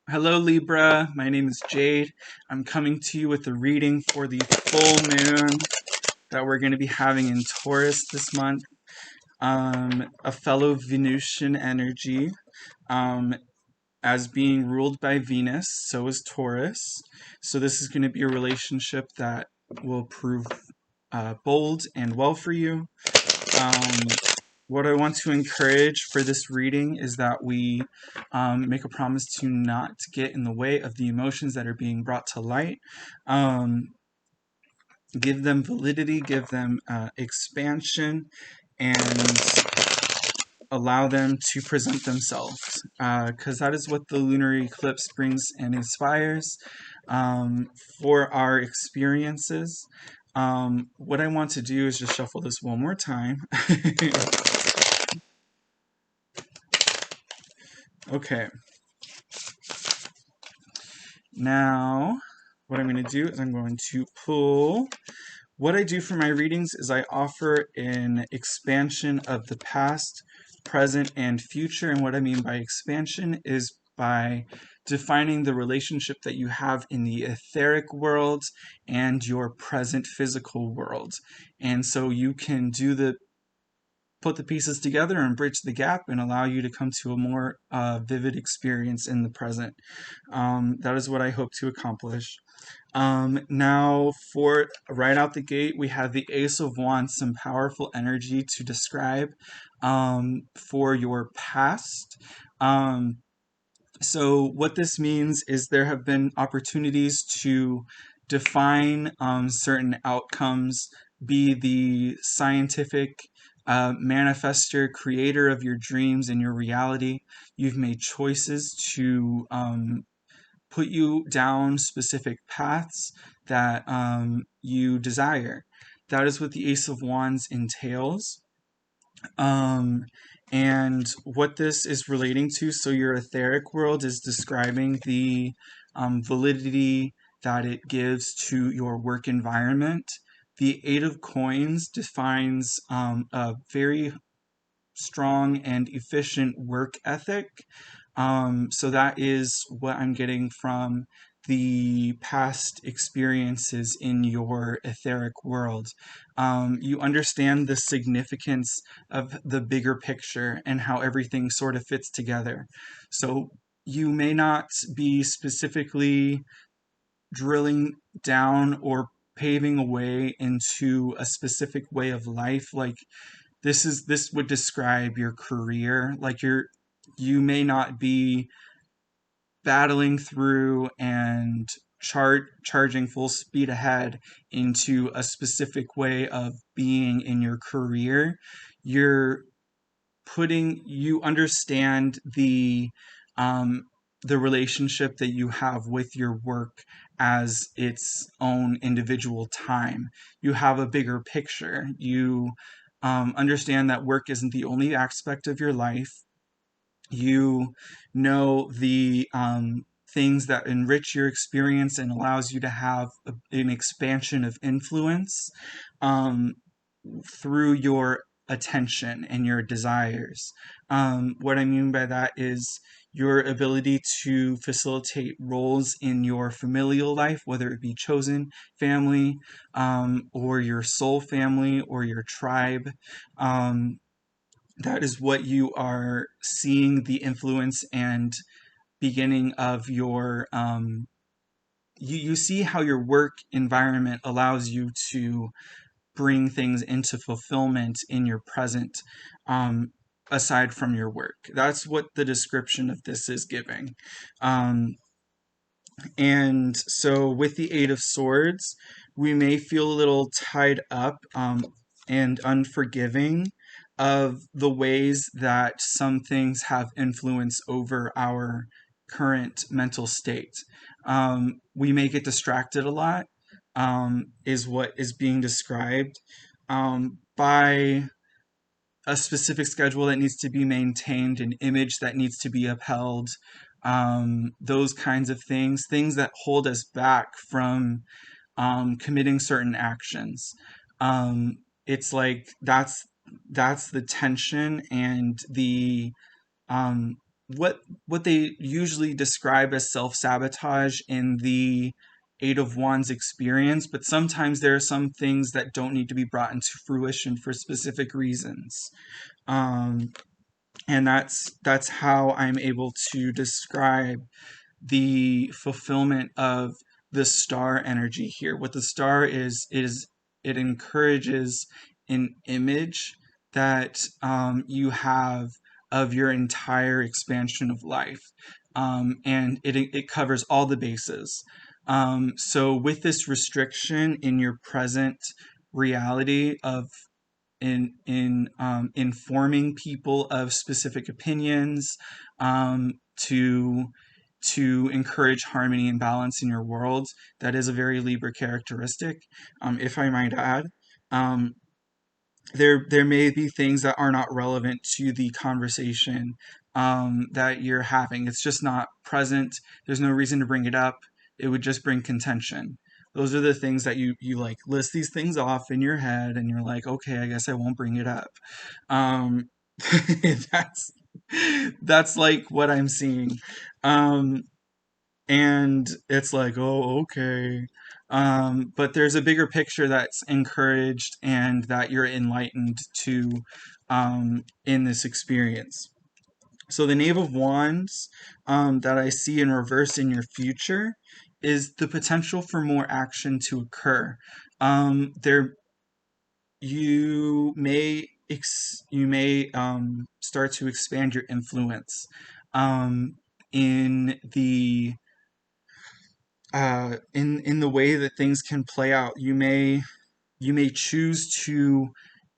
Hello, Libra. My name is Jade. I'm coming to you with a reading for the full moon that we're going to be having in Taurus this month. A fellow Venusian energy, um, as being ruled by Venus, so is Taurus. So this is going to be a relationship that will prove bold and well for you. Um, what I want to encourage for this reading is that we make a promise to not get in the way of the emotions that are being brought to light. Give them validity, give them expansion, and allow them to present themselves, because that is what the lunar eclipse brings and inspires for our experiences. What I want to do is just shuffle this one more time. Okay, now what I'm going to do is I'm going to pull. What I do for my readings is I offer an expansion of the past, present, and future. And what I mean by expansion is by defining the relationship that you have in the etheric world and your present physical world. And so you can put the pieces together and bridge the gap and allow you to come to a more vivid experience in the present. That is what I hope to accomplish. Now, for right out the gate, we have the Ace of Wands, some powerful energy to describe for your past. So, what this means is there have been opportunities to define certain outcomes, be the scientific manifester, creator of your dreams and your reality. You've made choices to put you down specific paths that you desire. That is what the Ace of Wands entails. Um, and what this is relating to, so your etheric world is describing the validity that it gives to your work environment. The Eight of Coins defines a very strong and efficient work ethic. So that is what I'm getting from the past experiences in your etheric world. You understand the significance of the bigger picture and how everything sort of fits together. So you may not be specifically drilling down or paving a way into a specific way of life. Like this would describe your career. Like you may not be battling through and charging full speed ahead into a specific way of being in your career. You're you understand um, the relationship that you have with your work as its own individual time. You have a bigger picture. You understand that work isn't the only aspect of your life. You know the things that enrich your experience and allows you to have an expansion of influence um, through your attention and your desires. What I mean by that is your ability to facilitate roles in your familial life, whether it be chosen family, or your soul family, or your tribe. That is what you are seeing the influence and beginning of your you see how your work environment allows you to bring things into fulfillment in your present, um, aside from your work. That's what the description of this is giving. Um, and so with the Eight of Swords, we may feel a little tied up and unforgiving of the ways that some things have influence over our current mental state. We may get distracted a lot, is what is being described by a specific schedule that needs to be maintained, an image that needs to be upheld, those kinds of things that hold us back from committing certain actions. It's like that's the tension and the um, what they usually describe as self-sabotage in the Eight of Wands experience, but sometimes there are some things that don't need to be brought into fruition for specific reasons. Um, and that's how I'm able to describe the fulfillment of the star energy here. What the star is it encourages an image that you have of your entire expansion of life, and it covers all the bases. So with this restriction in your present reality of informing people of specific opinions, to encourage harmony and balance in your world. That is a very Libra characteristic, if I might add. Um, there may be things that are not relevant to the conversation that you're having. It's just not present. There's no reason to bring it up. It would just bring contention. Those are the things that you like list these things off in your head, and you're like, okay, I guess I won't bring it up. Um, that's that's like what I'm seeing. Um, and it's like, oh, okay. But there's a bigger picture that's encouraged and that you're enlightened to, in this experience. So the Knave of Wands, that I see in reverse in your future, is the potential for more action to occur. There, you may start to expand your influence, in the in the way that things can play out. You may choose to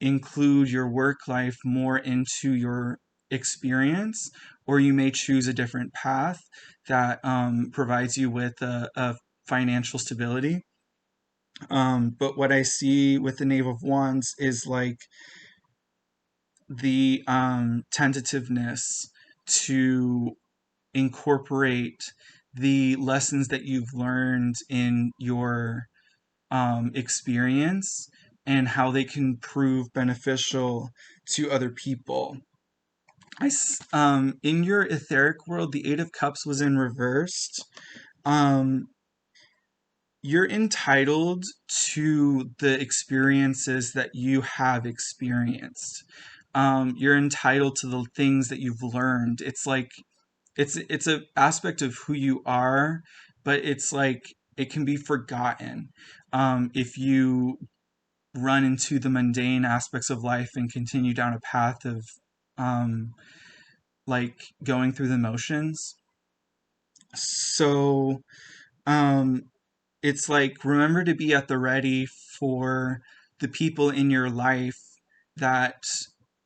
include your work life more into your experience, or you may choose a different path that provides you with a financial stability. But what I see with the Knave of Wands is like the tentativeness to incorporate the lessons that you've learned in your experience and how they can prove beneficial to other people. In your etheric world, the Eight of Cups was in reversed. Um, you're entitled to the experiences that you have experienced. You're entitled to the things that you've learned. It's like it's a aspect of who you are, but it's like it can be forgotten if you run into the mundane aspects of life and continue down a path of um, like going through the motions. So um, it's like remember to be at the ready for the people in your life that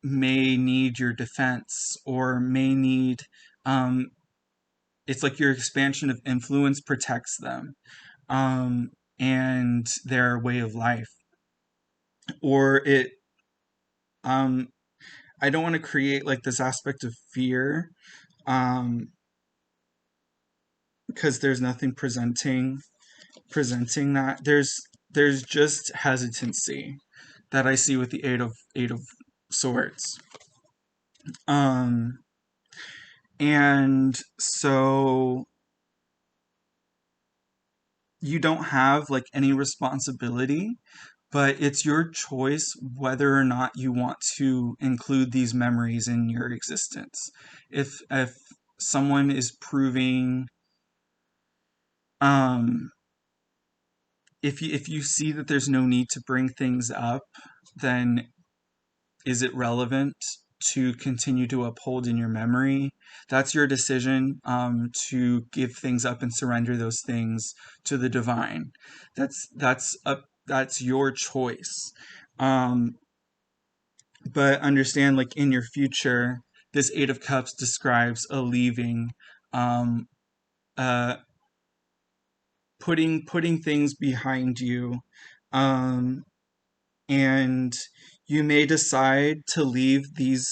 may need your defense or may need um, it's like your expansion of influence protects them, um, and their way of life. Or um, I don't want to create like this aspect of fear, um, because there's nothing presenting that. There's just hesitancy that I see with the Eight of Swords. Um, and so you don't have like any responsibility, but it's your choice whether or not you want to include these memories in your existence. If someone is proving, um if you see that there's no need to bring things up, then is it relevant to continue to uphold in your memory? That's your decision, to give things up and surrender those things to the divine. That's your choice. Um, but understand, like in your future, this Eight of Cups describes a leaving, um, uh, putting things behind you, um, and you may decide to leave these.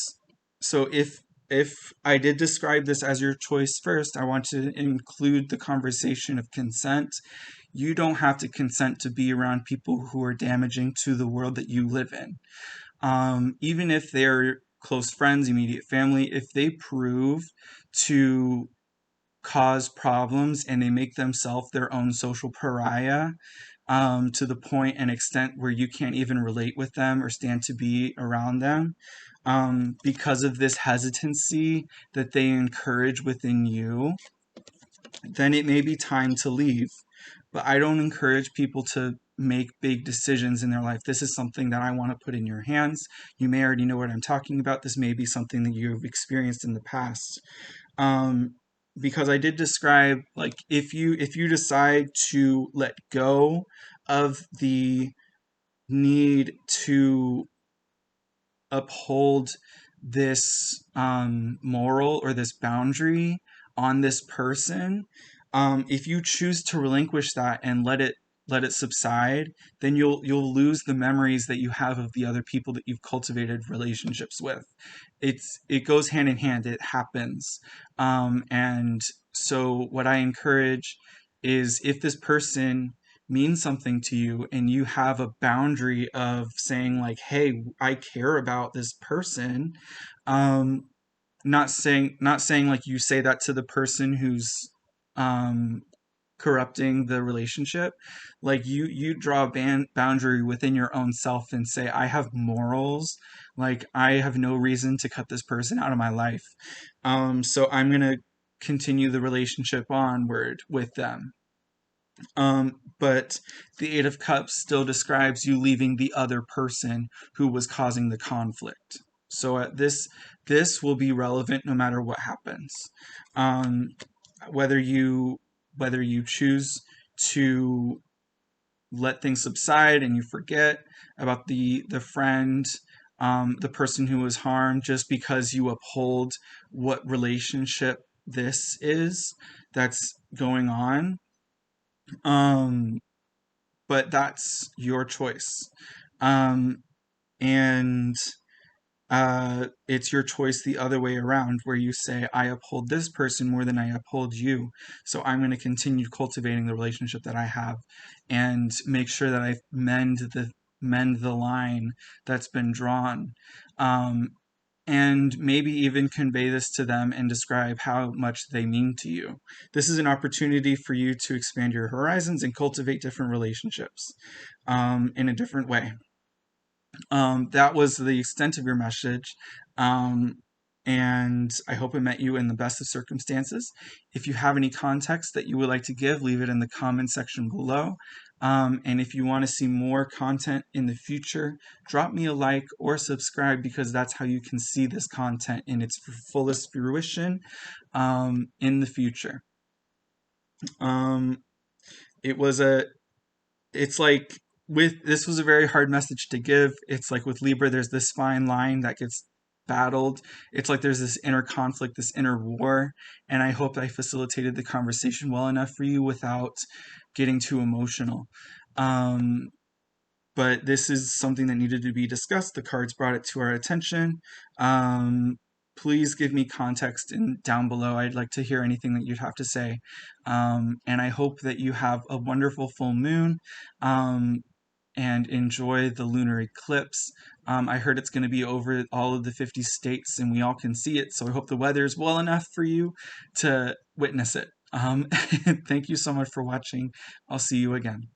So if I did describe this as your choice first, I want to include the conversation of consent. You don't have to consent to be around people who are damaging to the world that you live in. Even if they're close friends, immediate family, if they prove to cause problems, and they make themselves their own social pariah, to the point and extent where you can't even relate with them or stand to be around them, because of this hesitancy that they encourage within you, then it may be time to leave. But I don't encourage people to make big decisions in their life. This is something that I want to put in your hands. You may already know what I'm talking about. This may be something that you've experienced in the past. Um, because I did describe, like, if you decide to let go of the need to uphold this moral or this boundary on this person, if you choose to relinquish that and let it subside, then you'll lose the memories that you have of the other people that you've cultivated relationships with. It goes hand in hand. It happens, and so what I encourage is, if this person means something to you and you have a boundary of saying, like, hey, I care about this person, um not saying like you say that to the person who's um corrupting the relationship. Like, you draw a boundary within your own self and say, I have morals, like, I have no reason to cut this person out of my life, so I'm gonna continue the relationship onward with them. But the Eight of Cups still describes you leaving the other person who was causing the conflict. So this will be relevant no matter what happens. Um, whether you choose to let things subside and you forget about the friend, the person who was harmed, just because you uphold what relationship this is that's going on. Um, but that's your choice. Um, and it's your choice the other way around, where you say, I uphold this person more than I uphold you. So I'm going to continue cultivating the relationship that I have and make sure that I mend the line that's been drawn. Um, and maybe even convey this to them and describe how much they mean to you. This is an opportunity for you to expand your horizons and cultivate different relationships, in a different way. That was the extent of your message. Um, and I hope it met you in the best of circumstances. If you have any context that you would like to give, leave it in the comment section below. And if you want to see more content in the future, drop me a like or subscribe, because that's how you can see this content in its fullest fruition, in the future. Um, it was a it's like, with this was a very hard message to give. It's like with Libra, there's this fine line that gets battled. It's like there's this inner conflict, this inner war, and I hope I facilitated the conversation well enough for you without getting too emotional. Um, but this is something that needed to be discussed. The cards brought it to our attention. Um, Please give me context down below. I'd like to hear anything that you'd have to say. And I hope that you have a wonderful full moon, and enjoy the lunar eclipse. I heard it's going to be over all of the 50 states and we all can see it. So I hope the weather is well enough for you to witness it. Thank you so much for watching. I'll see you again.